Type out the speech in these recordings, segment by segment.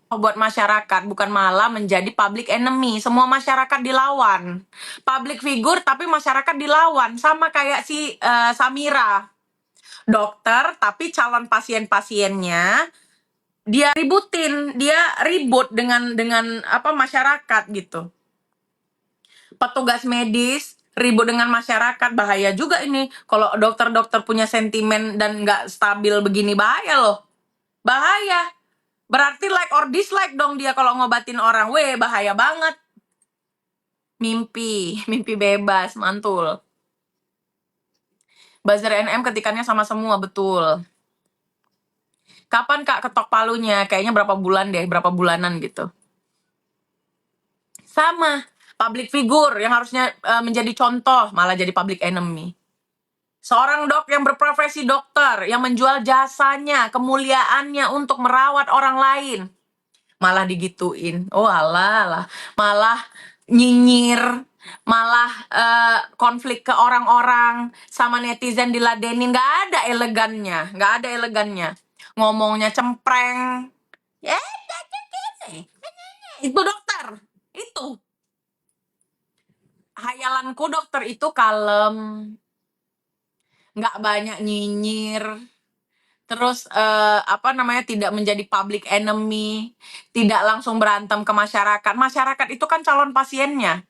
buat masyarakat, bukan malah menjadi public enemy. Semua masyarakat dilawan. Public figure tapi masyarakat dilawan. Sama kayak si Samira. Dokter tapi calon pasien-pasiennya dia ributin, dia ribut dengan apa masyarakat gitu. Petugas medis ribut dengan masyarakat, bahaya juga ini. Kalau dokter-dokter punya sentimen dan nggak stabil begini, bahaya loh. Bahaya. Berarti like or dislike dong dia kalau ngobatin orang. Weh, bahaya banget. Mimpi bebas, mantul. Buzzer NM ketikannya sama semua, betul. Kapan Kak ketok palunya? Kayaknya berapa bulan deh, berapa bulanan gitu. Sama, public figure yang harusnya menjadi contoh, malah jadi public enemy. Seorang dok yang berprofesi dokter, yang menjual jasanya, kemuliaannya untuk merawat orang lain, malah digituin. Oh alah, malah nyinyir, malah konflik ke orang-orang, sama netizen diladenin. Nggak ada elegannya. Ngomongnya cempreng. Ya, itu dokter. Itu. Hayalanku dokter itu kalem, nggak banyak nyinyir, terus apa namanya, tidak menjadi public enemy, tidak langsung berantem ke masyarakat. Masyarakat itu kan calon pasiennya,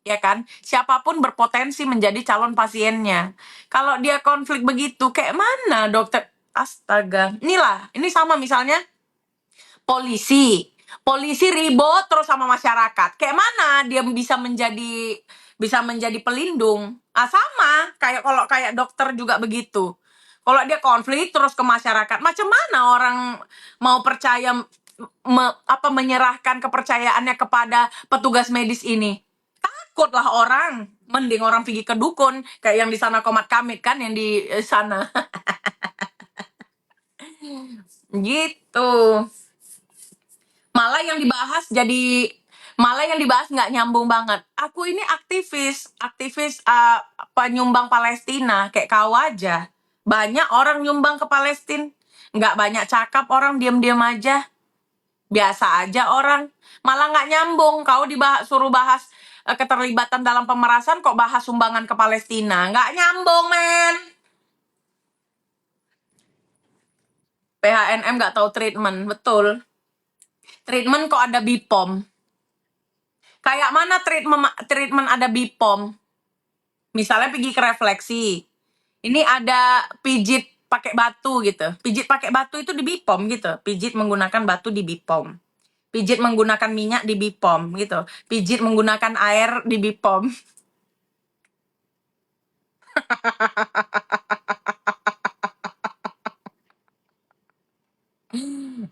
ya kan? Siapapun berpotensi menjadi calon pasiennya. Kalau dia konflik begitu, kayak mana dokter? Astaga, ini sama misalnya polisi ribut terus sama masyarakat. Kayak mana dia bisa menjadi pelindung? Sama kayak kalau kayak dokter juga begitu. Kalau dia konflik terus ke masyarakat, macam mana orang mau percaya menyerahkan kepercayaannya kepada petugas medis ini? Takutlah orang. Mending orang pergi ke dukun kayak yang di sana Komat Kamit kan, yang di sana. Gitu. Malah yang dibahas nggak nyambung banget. Aku ini aktivis penyumbang Palestina, kayak kau aja. Banyak orang nyumbang ke Palestina, nggak banyak cakap, orang diam-diam aja, biasa aja orang. Malah nggak nyambung. Kau suruh bahas keterlibatan dalam pemerasan, kok bahas sumbangan ke Palestina, nggak nyambung men. PHNM nggak tahu treatment, betul. Treatment kok ada BPOM. Kayak mana treatment ada BPOM? Misalnya pergi ke refleksi. Ini ada pijit pakai batu gitu. Pijit pakai batu itu di BPOM gitu. Pijit menggunakan batu di BPOM. Pijit menggunakan minyak di BPOM gitu. Pijit menggunakan air di BPOM.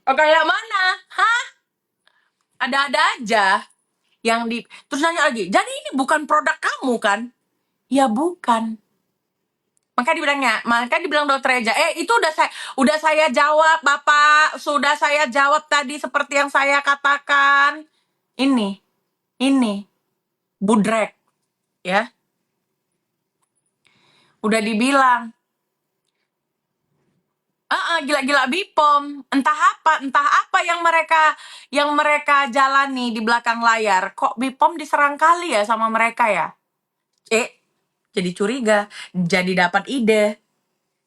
Oh, kayak mana? Hah? Ada-ada aja yang terus nanya lagi, jadi ini bukan produk kamu kan? Ya bukan. Maka dibilang dokter Eja, itu udah saya jawab Bapak, sudah saya jawab tadi seperti yang saya katakan. Ini budrek, ya. Udah dibilang. Gila-gila BPOM. Entah apa yang mereka jalani di belakang layar. Kok BPOM diserang kali ya sama mereka ya? Jadi curiga, jadi dapat ide,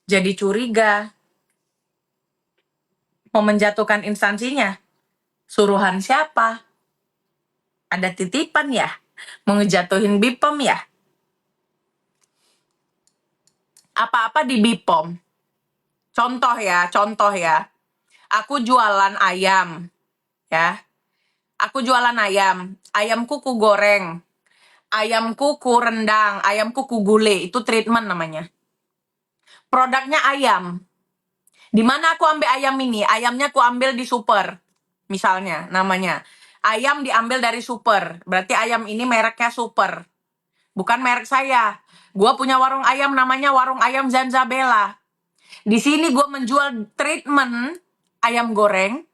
jadi curiga. Mau menjatuhkan instansinya. Suruhan siapa? Ada titipan ya? Mau ngejatuhin BPOM ya? Apa-apa di BPOM. Contoh ya. Aku jualan ayam, ya. Aku jualan ayam. Ayam kuku goreng. Ayam kuku rendang. Ayam kuku gulai. Itu treatment namanya. Produknya ayam. Di mana aku ambil ayam ini? Ayamnya aku ambil di super. Misalnya namanya. Ayam diambil dari super. Berarti ayam ini mereknya super. Bukan merek saya. Gua punya warung ayam namanya warung ayam Zanzabella. Di sini gue menjual treatment ayam goreng,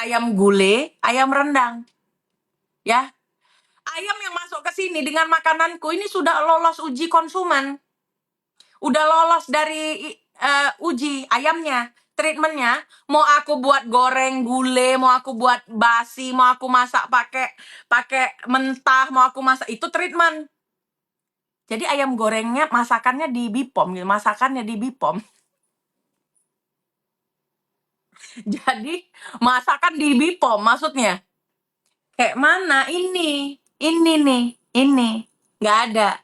ayam gulai, ayam rendang. Ya. Ayam yang masuk ke sini dengan makananku ini sudah lolos uji konsumen. Udah lolos dari uji ayamnya. treatmentnya. Mau aku buat goreng gulai, mau aku buat basi, mau aku masak pakai pakai mentah, mau aku masak, itu treatment. Jadi ayam gorengnya masakannya di Bipom, gitu, masakannya di Bipom. Jadi masakan di Bipom maksudnya. Kayak mana? Ini nih, ini. Nggak ada.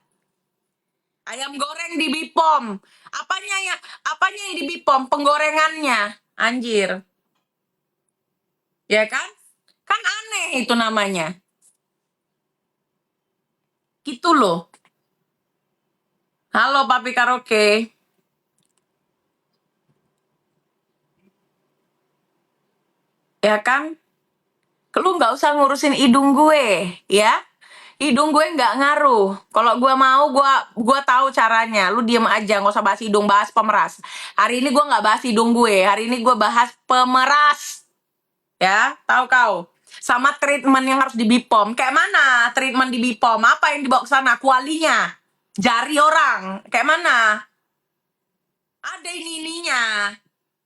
Ayam goreng di Bipom. Apanya yang di Bipom? Penggorengannya. Anjir. Ya kan? Kan aneh itu namanya. Gitu loh. Halo Papi Karaoke. Ya kan? Lu nggak usah ngurusin hidung gue, ya. Hidung gue nggak ngaruh. Kalau gue mau, gue tahu caranya. Lu diem aja, nggak usah bahas hidung, bahas pemeras. Hari ini gue nggak bahas hidung gue. Hari ini gue bahas pemeras. Ya, tahu kau. Sama treatment yang harus di Bipom. Kayak mana treatment di Bipom? Apa yang dibawa ke sana? Kualinya. Jari orang. Kayak mana? Ada ininya.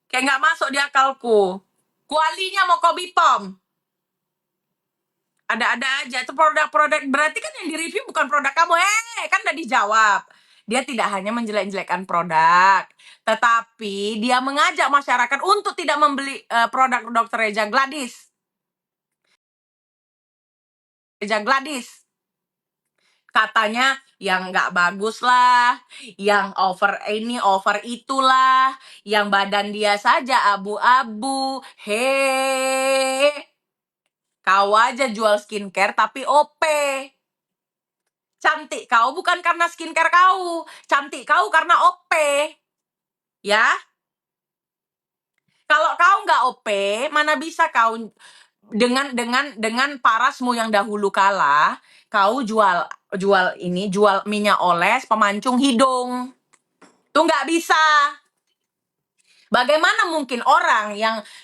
Kayak nggak masuk di akalku. Kualinya mau ke Bipom. Ada-ada aja. Itu produk-produk. Berarti kan yang di-review bukan produk kamu. Kan udah dijawab. Dia tidak hanya menjelek-jelekkan produk, tetapi dia mengajak masyarakat untuk tidak membeli produk Dr. Reza Gladys. Katanya yang nggak bagus lah, yang over ini, over itulah, yang badan dia saja abu-abu. Kau aja jual skincare tapi OP. Cantik kau bukan karena skincare kau, cantik kau karena OP. Ya, kalau kau nggak OP, mana bisa kau dengan parasmu yang dahulu kala, kau jual minyak oles pemancung hidung. Tuh nggak bisa. Bagaimana mungkin orang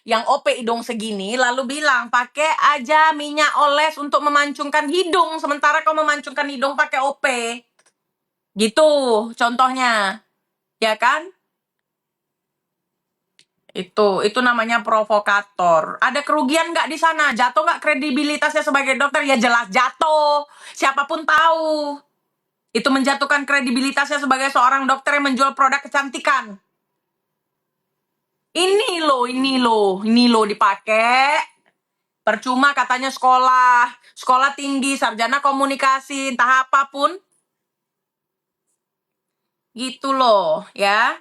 yang OP hidung segini lalu bilang pakai aja minyak oles untuk memancungkan hidung, sementara kau memancungkan hidung pakai OP. Gitu contohnya. Ya kan? Itu namanya provokator. Ada kerugian nggak di sana? Jatuh nggak kredibilitasnya sebagai dokter? Ya jelas jatuh. Siapapun tahu. Itu menjatuhkan kredibilitasnya sebagai seorang dokter yang menjual produk kecantikan. Ini loh dipakai. Percuma katanya sekolah tinggi, sarjana komunikasi, entah apapun. Gitu loh, ya.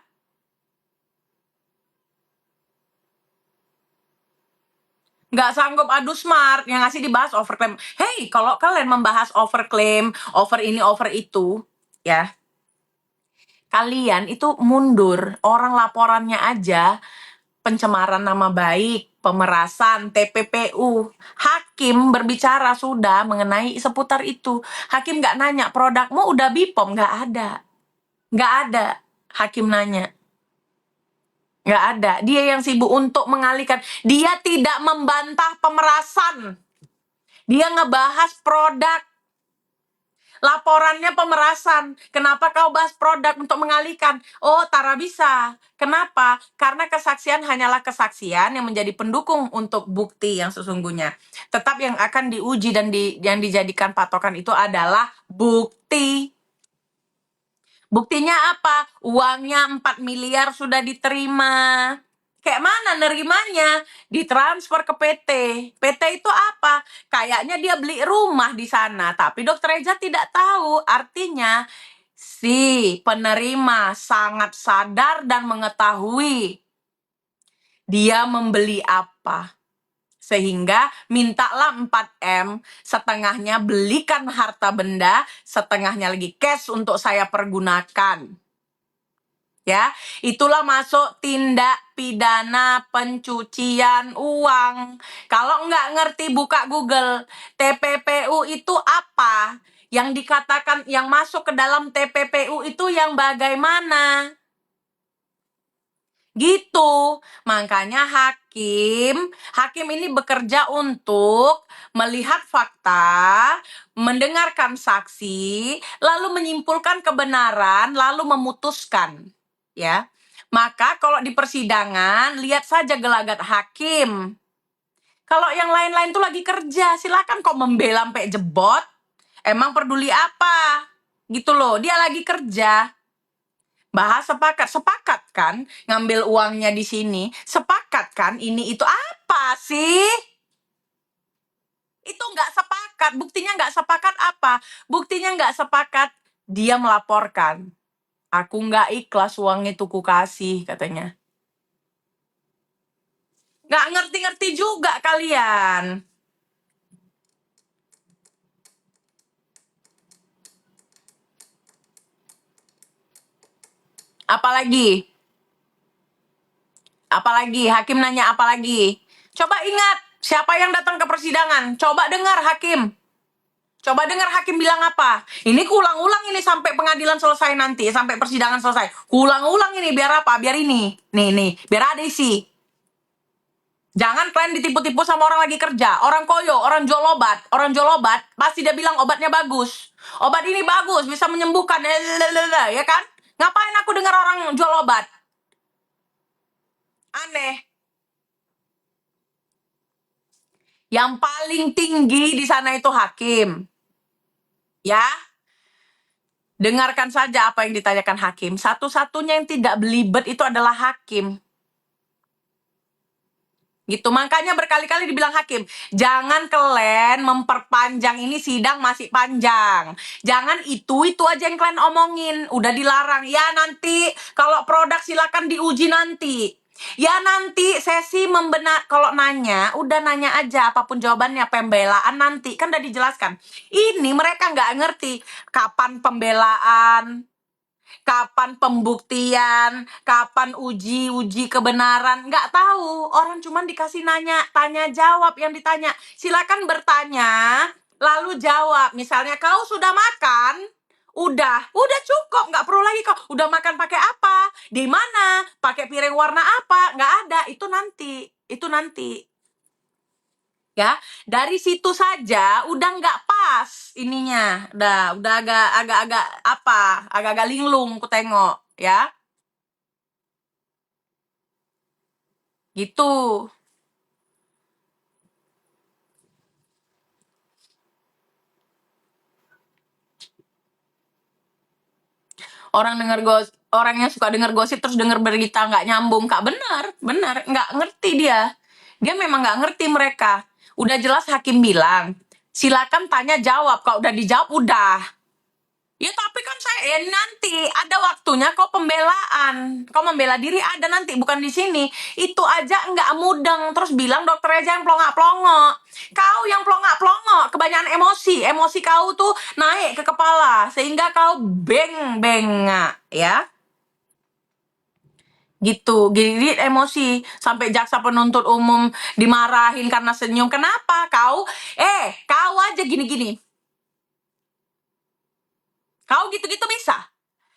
Nggak sanggup adu smart, yang ngasih dibahas overclaim. Hey, kalau kalian membahas overclaim, over ini, over itu, ya, kalian itu mundur. Orang laporannya aja pencemaran nama baik, pemerasan, TPPU. Hakim berbicara sudah mengenai seputar itu. Hakim nggak nanya, produkmu udah Bipom? Nggak ada. Nggak ada. Hakim nanya. Nggak ada. Dia yang sibuk untuk mengalihkan. Dia tidak membantah pemerasan. Dia ngebahas produk. Laporannya pemerasan. Kenapa kau bahas produk untuk mengalihkan? Oh, Tara bisa. Kenapa? Karena kesaksian hanyalah kesaksian yang menjadi pendukung untuk bukti yang sesungguhnya. Tetap yang akan diuji dan yang dijadikan patokan itu adalah bukti. Buktinya apa? Uangnya 4 miliar sudah diterima. Kayak mana nerimanya? Ditransfer ke PT. PT itu apa? Kayaknya dia beli rumah di sana, tapi Dokter Reza tidak tahu. Artinya si penerima sangat sadar dan mengetahui dia membeli apa. Sehingga mintalah 4M, setengahnya belikan harta benda, setengahnya lagi cash untuk saya pergunakan. Ya, itulah masuk tindak pidana pencucian uang. Kalau nggak ngerti buka Google, TPPU itu apa? Yang dikatakan yang masuk ke dalam TPPU itu yang bagaimana? Gitu. Makanya hakim ini bekerja untuk melihat fakta, mendengarkan saksi, lalu menyimpulkan kebenaran, lalu memutuskan, ya. Maka kalau di persidangan, lihat saja gelagat hakim. Kalau yang lain-lain tuh lagi kerja, silakan kok membela sampai jebot. Emang peduli apa? Gitu loh, dia lagi kerja. Bahas sepakat kan ngambil uangnya di sini, sepakat kan ini itu apa sih? Itu nggak sepakat, buktinya nggak sepakat apa? Buktinya nggak sepakat, dia melaporkan. Aku nggak ikhlas uang itu ku kasih, katanya. Nggak ngerti-ngerti juga kalian. Apalagi? Apalagi? Hakim nanya apalagi? Coba ingat, siapa yang datang ke persidangan? Coba dengar hakim. Coba dengar hakim bilang apa. Ini kuulang-ulang ini sampai pengadilan selesai nanti, sampai persidangan selesai. Kuulang-ulang ini biar apa? Biar ini. Nih, biar ada isi. Jangan kalian ditipu-tipu sama orang lagi kerja. Orang koyo, orang jual obat. Orang jual obat, pasti dia bilang obatnya bagus. Obat ini bagus, bisa menyembuhkan. Ya kan? Ngapain aku dengar orang jual obat? Aneh. Yang paling tinggi di sana itu hakim. Ya, dengarkan saja apa yang ditanyakan hakim. Satu-satunya yang tidak belibet itu adalah hakim. Gitu, makanya berkali-kali dibilang hakim, jangan kalian memperpanjang ini, sidang masih panjang. Jangan itu aja yang kalian omongin. Udah dilarang. Ya nanti kalau produk silakan diuji nanti. Ya nanti sesi kalau nanya, udah nanya aja apapun jawabannya, pembelaan nanti. Kan udah dijelaskan. Ini mereka nggak ngerti kapan pembelaan, kapan pembuktian, kapan uji kebenaran, nggak tahu. Orang cuman dikasih tanya jawab yang ditanya. Silakan bertanya, lalu jawab. Misalnya kau sudah makan, udah cukup, nggak perlu lagi kau. Udah makan pakai apa? Di mana? Pakai piring warna apa? Nggak ada. Itu nanti. Ya, dari situ saja udah nggak pas ininya. Udah agak-agak linglung ku tengok, ya. Gitu. Orang yang suka denger gosip terus denger berita nggak nyambung, Kak. Bener, nggak ngerti dia. Dia memang nggak ngerti mereka. Udah jelas hakim bilang, silakan tanya jawab. Kalau udah dijawab, udah. Ya tapi kan nanti ada waktunya kau pembelaan. Kau membela diri ada nanti, bukan di sini. Itu aja nggak mudeng. Terus bilang dokter aja yang pelongak-pelongok. Kau yang pelongak-pelongok, kebanyakan emosi. Emosi kau tuh naik ke kepala. Sehingga kau beng-bengak, ya. Gitu, gigit emosi. Sampai jaksa penuntut umum dimarahin karena senyum. Kenapa? Kau aja gini-gini. Kau gitu-gitu bisa.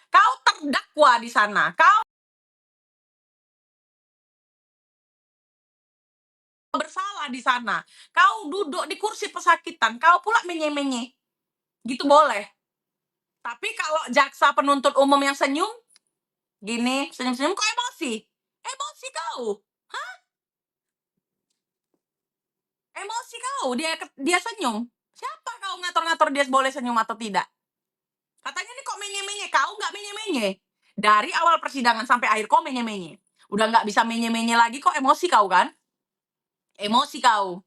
Kau terdakwa di sana. Kau bersalah di sana. Kau duduk di kursi pesakitan. Kau pula menye-menye. Gitu boleh. Tapi kalau jaksa penuntut umum yang senyum, gini, senyum-senyum, kok emosi? Emosi kau. Hah? Emosi kau. Dia senyum. Siapa kau ngatur-ngatur dia boleh senyum atau tidak? Katanya nih kok menye-menye. Kau nggak menye-menye. Dari awal persidangan sampai akhir kau menye-menye. Udah nggak bisa menye-menye lagi, kok emosi kau kan? Emosi kau.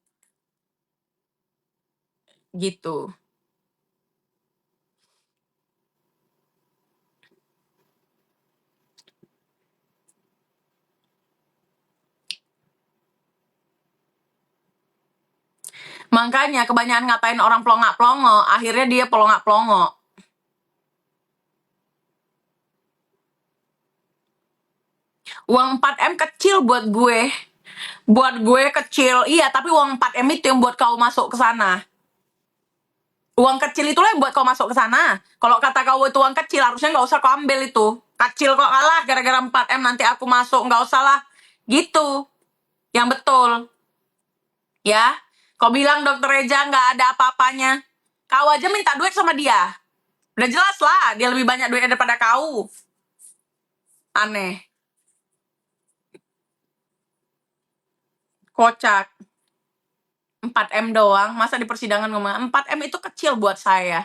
Gitu. Makanya kebanyakan ngatain orang pelongak-pelongok, akhirnya dia pelongak-pelongok. Uang 4M kecil buat gue. Buat gue kecil, iya, tapi uang 4M itu yang buat kau masuk ke sana. Uang kecil itulah yang buat kau masuk ke sana. Kalau kata kau itu uang kecil, harusnya nggak usah kau ambil itu. Kecil kok kalah gara-gara 4M nanti aku masuk, nggak usah lah. Gitu. Yang betul. Ya. Kau bilang dokter Reja nggak ada apa-apanya. Kau aja minta duit sama dia. Udah jelas lah, dia lebih banyak duit daripada kau. Aneh. Kocak. 4M doang, masa di persidangan ngomong 4M itu kecil buat saya.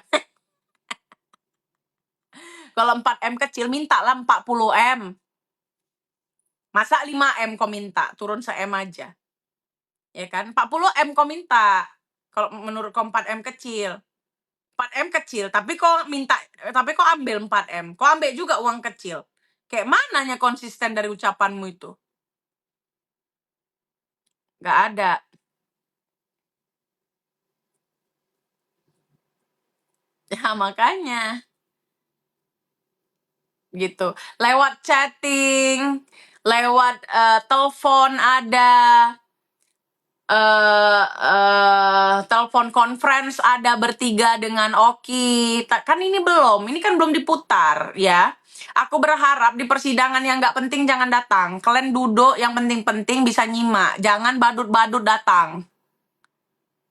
Kalau 4M kecil, mintalah 40M. Masa 5M kau minta? Turun se-M aja. Ya kan? 40M kau minta. Kalau menurut kau 4M kecil. 4M kecil, tapi kau ambil 4M. Kau ambil juga uang kecil. Kayak mananya konsisten dari ucapanmu itu? Gak ada. Ya makanya. Gitu. Lewat chatting, lewat telepon ada, telepon conference ada bertiga dengan Oki. Kan ini kan belum diputar ya. Aku berharap di persidangan yang nggak penting jangan datang. Kalian duduk yang penting-penting bisa nyimak. Jangan badut-badut datang.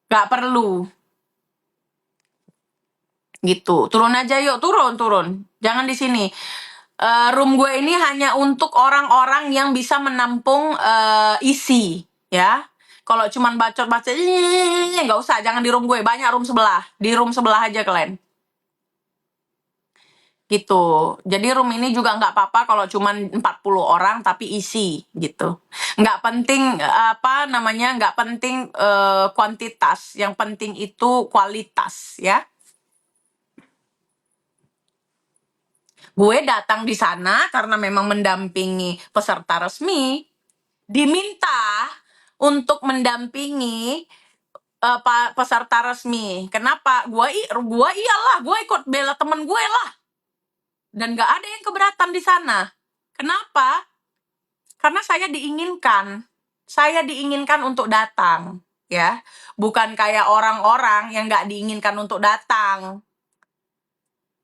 Nggak perlu. Gitu. Turun aja yuk, turun. Jangan di sini. Room gue ini hanya untuk orang-orang yang bisa menampung isi, ya. Kalau cuman bacot-bacot, nggak usah, jangan di room gue. Banyak room sebelah. Di room sebelah aja kalian. Gitu. Jadi room ini juga nggak apa-apa kalau cuman 40 orang tapi isi gitu. Nggak penting nggak penting kuantitas, yang penting itu kualitas ya. Gue datang di sana karena memang mendampingi peserta resmi, diminta untuk mendampingi peserta resmi. Kenapa? Gua iyalah, gue ikut bela temen gue lah. Dan gak ada yang keberatan di sana. Kenapa? Karena saya diinginkan. Saya diinginkan untuk datang, ya. Bukan kayak orang-orang yang gak diinginkan untuk datang.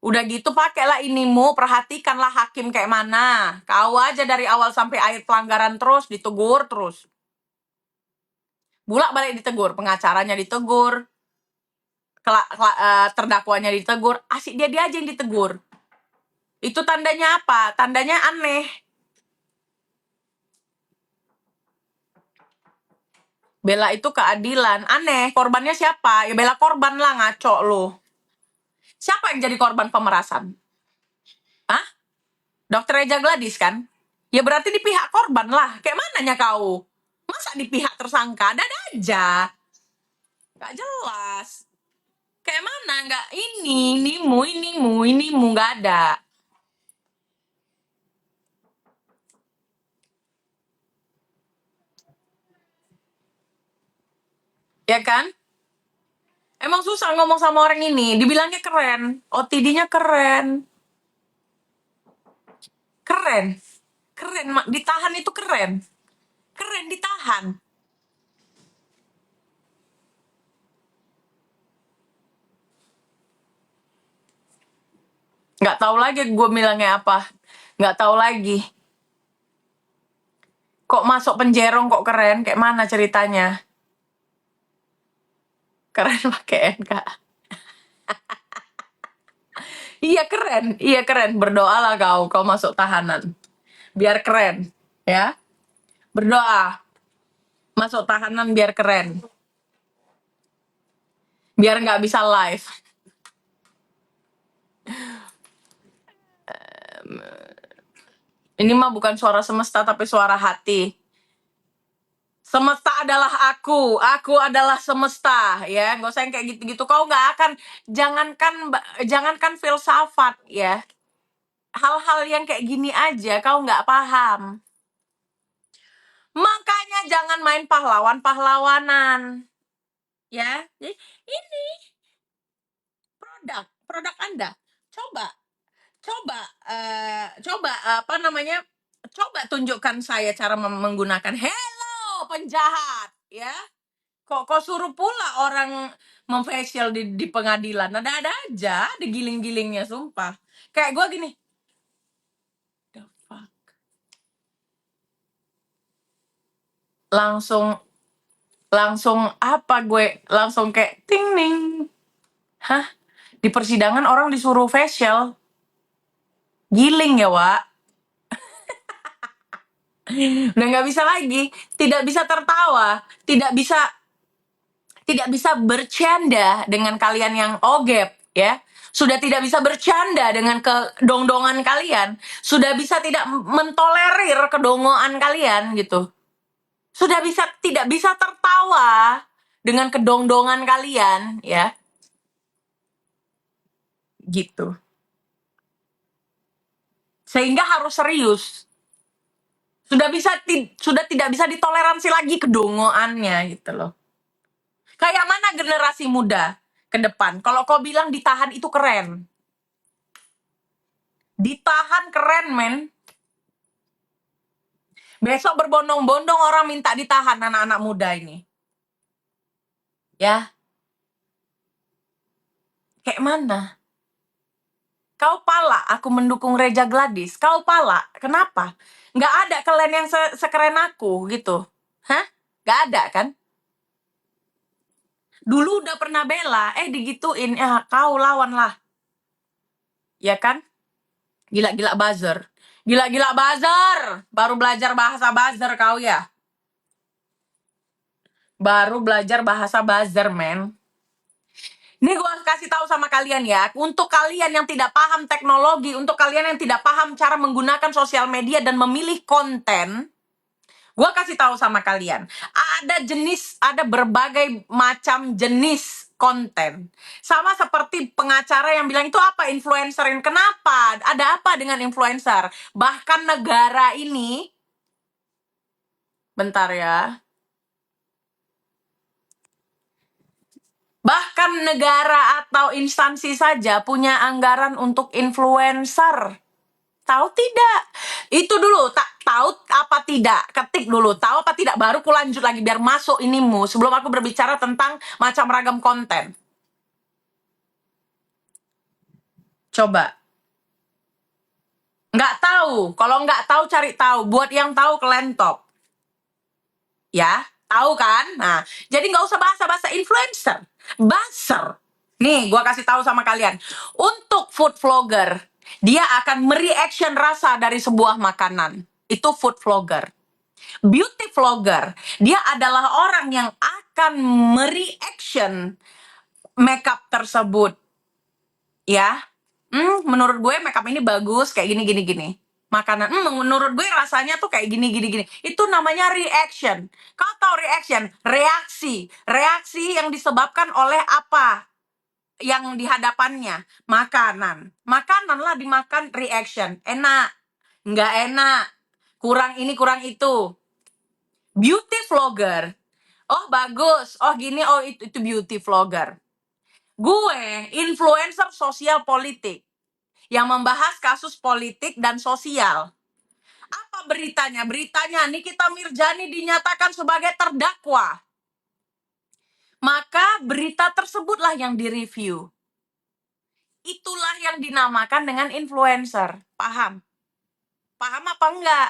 Udah gitu pakailah inimu, perhatikanlah hakim kayak mana. Kau aja dari awal sampai akhir pelanggaran terus, ditegur terus. Bulak-balik ditegur, pengacaranya ditegur, terdakwanya ditegur, asik dia aja yang ditegur. Itu tandanya apa? Tandanya aneh. Bela itu keadilan. Aneh, korbannya siapa? Ya bela korban lah, ngaco lu. Siapa yang jadi korban pemerasan? Hah? Dokter Eja Gladys kan? Ya berarti di pihak korban lah. Kayak mananya kau? Masa di pihak tersangka? Ada aja. Gak jelas. Kayak mana? Gak inimu, gak ada. Ya kan? Emang susah ngomong sama orang ini. Dibilangnya keren. OTD-nya keren. Keren. Ditahan itu keren. Keren ditahan. Nggak tahu lagi gue bilangnya apa. Nggak tahu lagi. Kok masuk penjerong kok keren? Kayak mana ceritanya? Keren pakai NK. Iya keren. Berdoalah kau masuk tahanan. Biar keren, ya. Berdoa. Masuk tahanan biar keren. Biar nggak bisa live. Ini mah bukan suara semesta tapi suara hati. Semesta adalah aku adalah semesta, ya. Nggak usah yang kayak gitu-gitu. Kau nggak akan, jangankan filsafat, ya. Hal-hal yang kayak gini aja kau nggak paham. Makanya jangan main pahlawan-pahlawanan, ya. Ini produk Anda. Coba coba tunjukkan saya cara menggunakan hello penjahat, ya. Kok suruh pula orang memfacial di pengadilan. Ada aja digiling-gilingnya, sumpah. Kayak gue gini. The fuck. Langsung apa gue? Langsung kayak ting ning. Hah? Di persidangan orang disuruh facial. Giling ya, Wak. Udah nggak bisa lagi, tidak bisa tertawa, tidak bisa bercanda dengan kalian yang ogep, ya. Sudah tidak bisa bercanda dengan kedongdongan kalian, sudah bisa tidak mentolerir kedongoan kalian gitu. Sudah tidak bisa tertawa dengan kedongdongan kalian, ya. Gitu. Sehingga harus serius. Sudah tidak bisa ditoleransi lagi kedongoannya gitu loh. Kayak mana generasi muda ke depan? Kalau kau bilang ditahan itu keren. Ditahan keren, men. Besok berbondong-bondong orang minta ditahan anak-anak muda ini. Ya, kayak mana? Kau pala, aku mendukung Reja Gladys. Kau pala, kenapa? Nggak ada kalian yang sekeren aku gitu. Hah? Nggak ada kan? Dulu udah pernah bela, digituin, ya kau lawan lah. Ya kan? Gila-gila buzzer. Gila-gila buzzer. Baru belajar bahasa buzzer kau ya. Baru belajar bahasa buzzer, men. Ini gue kasih tahu sama kalian ya, untuk kalian yang tidak paham teknologi, untuk kalian yang tidak paham cara menggunakan sosial media dan memilih konten, gue kasih tahu sama kalian, ada berbagai macam jenis konten. Sama seperti pengacara yang bilang itu apa influencerin, kenapa? Ada apa dengan influencer? Bahkan negara ini, bentar ya, bahkan negara atau instansi saja punya anggaran untuk influencer. Tahu tidak? Itu dulu, tak tahu apa tidak? Ketik dulu, tahu apa tidak? Baru ku lanjut lagi biar masuk inimu sebelum aku berbicara tentang macam ragam konten. Coba. Nggak tahu. Kalau nggak tahu cari tahu. Buat yang tahu ke laptop. Ya, tahu kan? Nah, jadi nggak usah bahasa-bahasa influencer. Buzzer. Nih, gua kasih tahu sama kalian. Untuk food vlogger, dia akan mereaction rasa dari sebuah makanan. Itu food vlogger. Beauty vlogger, dia adalah orang yang akan mereaction makeup tersebut. Ya. Menurut gue makeup ini bagus kayak gini gini gini. Makanan, menurut gue rasanya tuh kayak gini gini gini. Itu namanya reaction. Kau tahu reaction? Reaksi. Reaksi yang disebabkan oleh apa? Yang di hadapannya, makanan. Makanan lah dimakan, reaction. Enak, nggak enak, kurang ini, kurang itu. Beauty vlogger. Oh bagus, oh gini, oh itu beauty vlogger. Gue influencer sosial politik yang membahas kasus politik dan sosial. Apa beritanya? Beritanya Nikita Mirzani dinyatakan sebagai terdakwa. Maka berita tersebutlah yang direview. Itulah yang dinamakan dengan influencer. Paham? Paham apa enggak?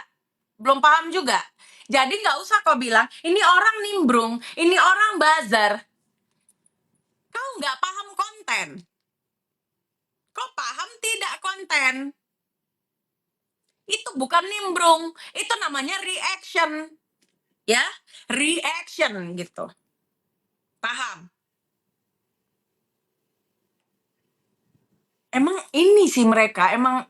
Belum paham juga. Jadi nggak usah kau bilang, ini orang nimbrung, ini orang buzzer. Kau nggak paham konten. Kau paham tidak konten? Itu bukan nimbrung, itu namanya reaction. Ya, reaction gitu. Paham? Emang ini sih mereka, emang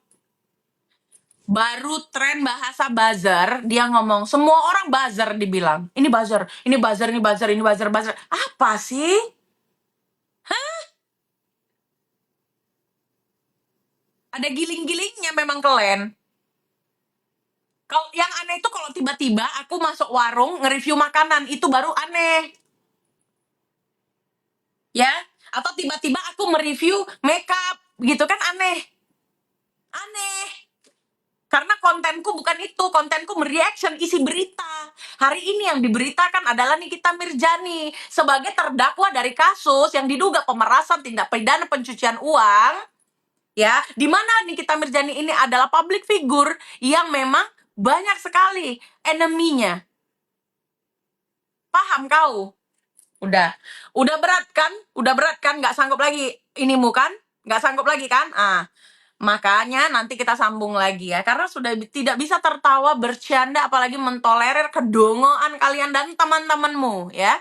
baru tren bahasa buzzer, dia ngomong, semua orang buzzer dibilang. Ini buzzer, ini buzzer, ini buzzer, ini buzzer, buzzer. Apa sih? Ada giling-gilingnya memang kalian. Kalau yang aneh itu kalau tiba-tiba aku masuk warung nge-review makanan, itu baru aneh. Ya, atau tiba-tiba aku mereview makeup, gitu kan aneh. Aneh. Karena kontenku bukan itu, kontenku mereaction isi berita. Hari ini yang diberitakan adalah Nikita Mirzani sebagai terdakwa dari kasus yang diduga pemerasan tindak pidana pencucian uang. Ya, di mana Nikita Mirzani ini adalah public figure yang memang banyak sekali enemy-nya. Paham kau? Udah berat kan? Nggak sanggup lagi inimu kan? Nggak sanggup lagi kan? Makanya nanti kita sambung lagi ya, karena sudah tidak bisa tertawa, bercanda, apalagi mentolerir kedongoan kalian dan teman-temanmu ya,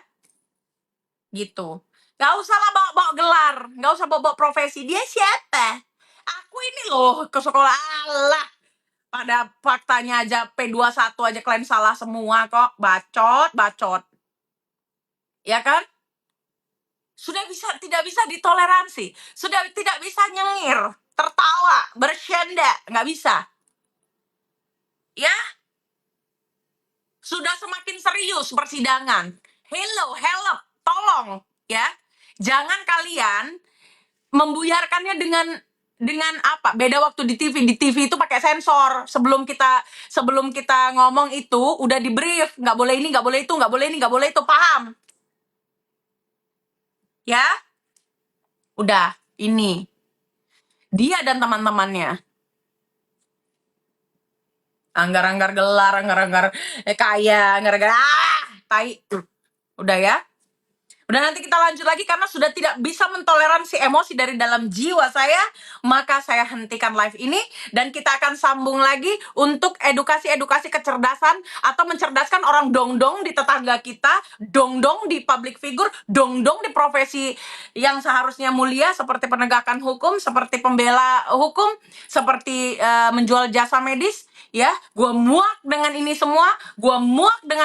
gitu. Gak usah lah bawa-bawa gelar, gak usah bawa-bawa profesi. Dia siapa? Aku ini loh ke sekolah, Allah. Pada faktanya aja P21 aja kalian salah semua kok, bacot. Ya kan? Sudah tidak bisa ditoleransi, sudah tidak bisa nyengir, tertawa, bercanda, nggak bisa. Ya, sudah semakin serius persidangan. Hello, tolong ya. Jangan kalian membuyarkannya dengan apa? Beda waktu di TV. Di TV itu pakai sensor. Sebelum kita ngomong itu udah di brief, nggak boleh ini, nggak boleh itu, nggak boleh ini, nggak boleh itu, paham? Ya, udah ini dia dan teman-temannya. Anggar-anggar gelar, anggar-anggar kaya, anggar-anggar tai. Udah ya. Udah, nanti kita lanjut lagi karena sudah tidak bisa mentoleransi emosi dari dalam jiwa saya, maka saya hentikan live ini dan kita akan sambung lagi untuk edukasi kecerdasan atau mencerdaskan orang dong-dong di tetangga kita, dong-dong di public figure, dong-dong di profesi yang seharusnya mulia seperti penegakan hukum, seperti pembela hukum, seperti menjual jasa medis ya. Gua muak dengan ini semua, gua muak dengan